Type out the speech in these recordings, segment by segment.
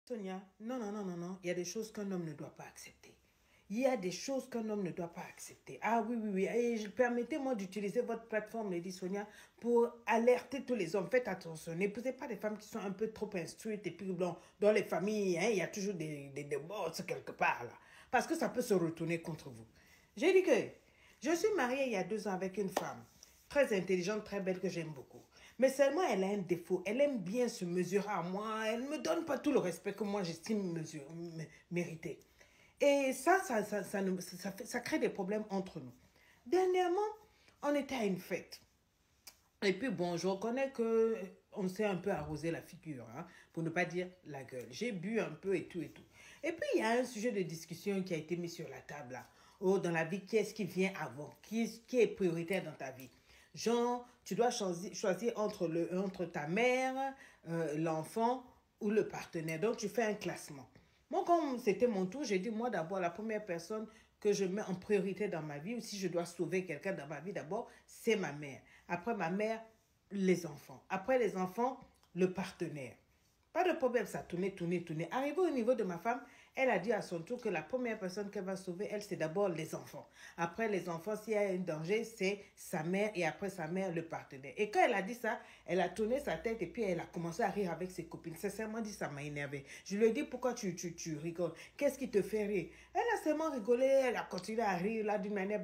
Sonia, non, non, non, non, non. Il y a des choses qu'un homme ne doit pas accepter. Il y a des choses qu'un homme ne doit pas accepter. Ah oui, oui, oui. Et permettez-moi d'utiliser votre plateforme, Lady Sonia, pour alerter tous les hommes. Faites attention. N'épousez pas des femmes qui sont un peu trop instruites. Et puis, dans les familles, hein, il y a toujours des boss quelque part, là. Parce que ça peut se retourner contre vous. J'ai dit que je suis mariée il y a 2 ans avec une femme très intelligente, très belle, que j'aime beaucoup. Mais seulement, elle a un défaut. Elle aime bien se mesurer à moi. Elle ne me donne pas tout le respect que moi, j'estime mériter. Et ça crée des problèmes entre nous. Dernièrement, on était à une fête. Et puis bon, je reconnais que on s'est un peu arrosé la figure, hein, pour ne pas dire la gueule. J'ai bu un peu et tout et tout. Et puis il y a un sujet de discussion qui a été mis sur la table là. Oh, dans la vie, qui est-ce qui vient avant? Qui est prioritaire dans ta vie? Genre, tu dois choisir entre ta mère, l'enfant ou le partenaire. Donc tu fais un classement. Moi, comme c'était mon tour, j'ai dit, moi d'abord, la première personne que je mets en priorité dans ma vie, ou si je dois sauver quelqu'un dans ma vie d'abord, c'est ma mère. Après ma mère, les enfants. Après les enfants, le partenaire. Pas de problème, ça tournait, tournait, tournait. Arrivé au niveau de ma femme, elle a dit à son tour que la première personne qu'elle va sauver, elle, c'est d'abord les enfants. Après les enfants, s'il y a un danger, c'est sa mère et après sa mère, le partenaire. Et quand elle a dit ça, elle a tourné sa tête et puis elle a commencé à rire avec ses copines. Sincèrement dit, ça m'a énervé. Je lui ai dit, pourquoi tu rigoles? Qu'est-ce qui te fait rire? Elle a seulement rigolé, elle a continué à rire là d'une manière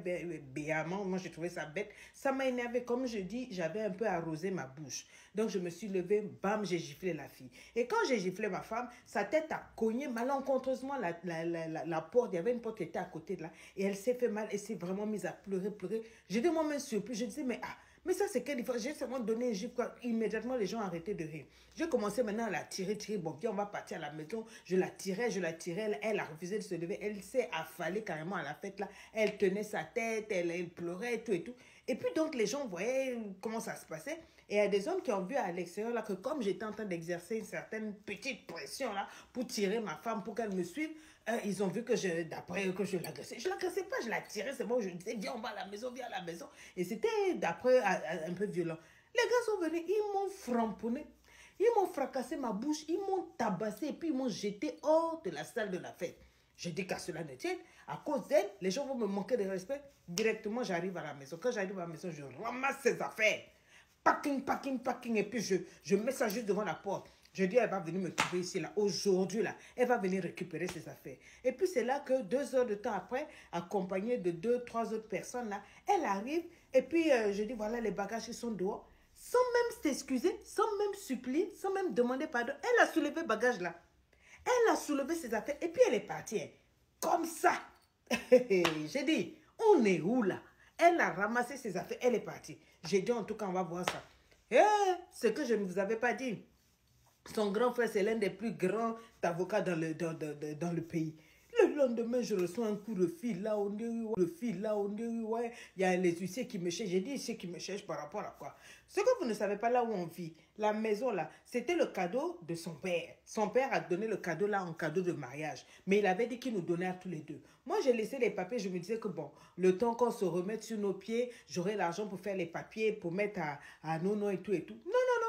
béamment. Moi, j'ai trouvé ça bête. Ça m'a énervé. Comme je dis, j'avais un peu arrosé ma bouche. Donc, je me suis levée, bam, j'ai giflé la fille. Et quand j'ai giflé ma femme, sa tête a cogné malencontreusement la porte. Il y avait une porte qui était à côté de là. Et elle s'est fait mal. Elle s'est vraiment mise à pleurer, pleurer. J'étais moi-même surpris. Je disais, mais ça, c'est quelle différence? J'ai seulement donné un gifle, quoi. Immédiatement, les gens ont arrêté de rire. J'ai commencé maintenant à la tirer. Bon, viens, on va partir à la maison. Je la tirais. Elle a refusé de se lever. Elle s'est affalée carrément à la fête, là. Elle tenait sa tête, elle pleurait et tout et tout. Et puis, donc, les gens voyaient comment ça se passait. Et il y a des hommes qui ont vu à l'extérieur, là, que comme j'étais en train d'exercer une certaine petite pression, là, pour tirer ma femme, pour qu'elle me suive, ils ont vu que d'après, que je l'agressais. Je l'agressais pas, je la tirais. C'est bon, je disais, viens, on va à la maison, viens à la maison. Et c'était, d'après, un peu violent. Les gars sont venus, ils m'ont framponné. Ils m'ont fracassé ma bouche, ils m'ont tabassé et puis ils m'ont jeté hors de la salle de la fête. Je dis qu'à cela ne tienne, à cause d'elle, les gens vont me manquer de respect. Directement, j'arrive à la maison. Quand j'arrive à la maison, je ramasse ses affaires. Packing, packing, packing. Et puis, je mets ça juste devant la porte. Je dis, elle va venir me trouver ici, là, aujourd'hui, là. Elle va venir récupérer ses affaires. Et puis, c'est là que 2 heures de temps après, accompagnée de 2, 3 autres personnes, là, elle arrive. Et puis, je dis, voilà, les bagages, ils sont dehors. Sans même s'excuser, sans même supplier, sans même demander pardon. Elle a soulevé le bagage, là. Elle a soulevé ses affaires et puis elle est partie. Comme ça. J'ai dit, on est où là? Elle a ramassé ses affaires, elle est partie. J'ai dit, en tout cas, on va voir ça. Ce que je ne vous avais pas dit. Son grand frère, c'est l'un des plus grands avocats dans le pays. Le lendemain, je reçois un coup de fil là, on dit, ouais, il y a les huissiers qui me cherchent. J'ai dit, huissiers qui me cherchent par rapport à quoi? Ce que vous ne savez pas là où on vit, la maison là, c'était le cadeau de son père. Son père a donné le cadeau là en cadeau de mariage. Mais il avait dit qu'il nous donnait à tous les deux. Moi, j'ai laissé les papiers, je me disais que bon, le temps qu'on se remette sur nos pieds, j'aurai l'argent pour faire les papiers, pour mettre à nos noms et tout et tout. Non, non, non.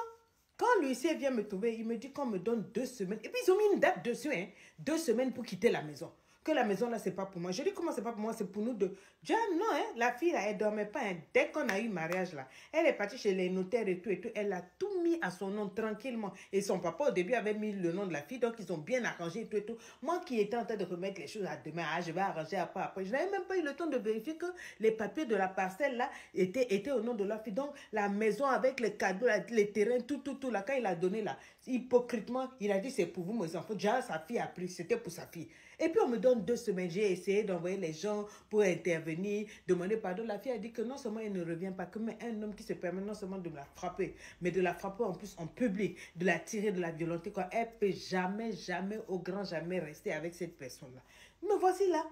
Quand l'huissier vient me trouver, il me dit qu'on me donne 2 semaines. Et puis, ils ont mis une date dessus, hein. 2 semaines pour quitter la maison. Que la maison, là, c'est pas pour moi. Je dis, comment c'est pas pour moi? C'est pour nous deux. Déjà, non, hein. La fille, là, elle dormait pas, hein. Dès qu'on a eu mariage, là, elle est partie chez les notaires et tout, et tout. Elle a tout mis à son nom, tranquillement. Et son papa, au début, avait mis le nom de la fille. Donc, ils ont bien arrangé et tout, et tout. Moi qui étais en train de remettre les choses à demain, je vais arranger après. Je n'avais même pas eu le temps de vérifier que les papiers de la parcelle, là, étaient au nom de la fille. Donc, la maison avec les cadeaux, les terrains, tout, là, quand il a donné, là, hypocritement, il a dit, c'est pour vous, mes enfants. Déjà, sa fille a pris, c'était pour sa fille. Et puis, on me donne 2 semaines. J'ai essayé d'envoyer les gens pour intervenir, demander pardon. La fille a dit que non seulement elle ne revient pas, que mais un homme qui se permet non seulement de la frapper, mais de la frapper en plus en public, de la tirer, de la violenter, quoi. Elle ne peut jamais, jamais, au grand jamais rester avec cette personne-là. Me voici là.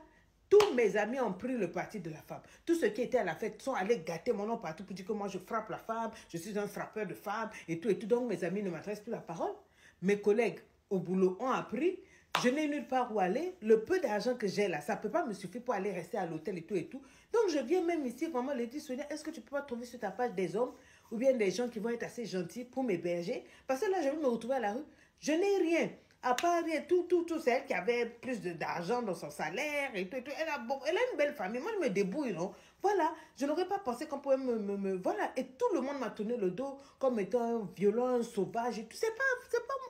Tous mes amis ont pris le parti de la femme. Tous ceux qui étaient à la fête sont allés gâter mon nom partout pour dire que moi je frappe la femme, je suis un frappeur de femmes et tout et tout. Donc mes amis ne m'adressent plus la parole. Mes collègues au boulot ont appris. Je n'ai nulle part où aller. Le peu d'argent que j'ai là, ça ne peut pas me suffire pour aller rester à l'hôtel et tout et tout. Donc je viens même ici vraiment leur dire, Sonia, est-ce que tu peux pas trouver sur ta page des hommes ou bien des gens qui vont être assez gentils pour m'héberger? Parce que là, je vais me retrouver à la rue. Je n'ai rien. À part rien, tout, c'est elle qui avait plus d'argent dans son salaire et tout, et tout. Elle a une belle famille. Moi, je me débrouille, non? Voilà, je n'aurais pas pensé qu'on pouvait voilà, et tout le monde m'a tourné le dos comme étant un violent, un sauvage et tout. C'est pas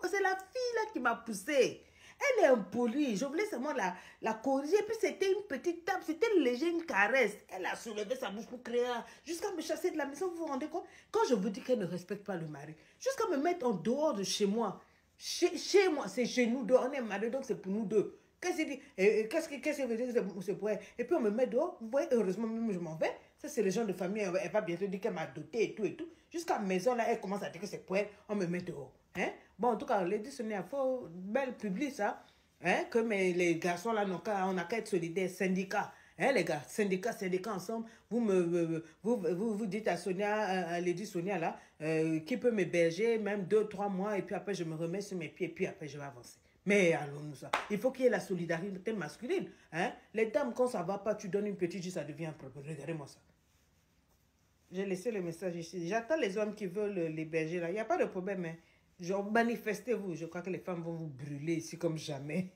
moi, c'est la fille là qui m'a poussé. Elle est impolie. Je voulais seulement la corriger. Puis c'était une petite tape, c'était une légère une caresse. Elle a soulevé sa bouche pour crier jusqu'à me chasser de la maison. Vous vous rendez compte? Quand je vous dis qu'elle ne respecte pas le mari, jusqu'à me mettre en dehors de chez moi. Chez moi, c'est chez nous deux. On est mariés, donc c'est pour nous deux. Qu'est-ce que dit? Qu'est-ce que veut dire? C'est pour elle. Et puis on me met dehors. Vous voyez, heureusement, même je m'en vais. Ça, c'est le genre de famille. Elle va bientôt dire qu'elle m'a doté et tout et tout. Jusqu'à la maison, là, elle commence à dire que c'est pour elle. On me met dehors. Hein? Bon, en tout cas, Lady Sonia, il faut belle public, ça. Hein? Que les garçons, là, on n'a qu'à être solidaires. Syndicats. Hein, les gars, syndicats ensemble, vous dites à Sonia, à Lady Sonia là, qui peut m'héberger même 2-3 mois et puis après je me remets sur mes pieds et puis après je vais avancer. Mais allons-nous ça. Il faut qu'il y ait la solidarité masculine. Hein? Les dames, quand ça ne va pas, tu donnes une petite juste, ça devient un problème. Regardez-moi ça. J'ai laissé le message ici. J'attends les hommes qui veulent l'héberger là. Il n'y a pas de problème. Hein? Genre, manifestez-vous. Je crois que les femmes vont vous brûler ici comme jamais.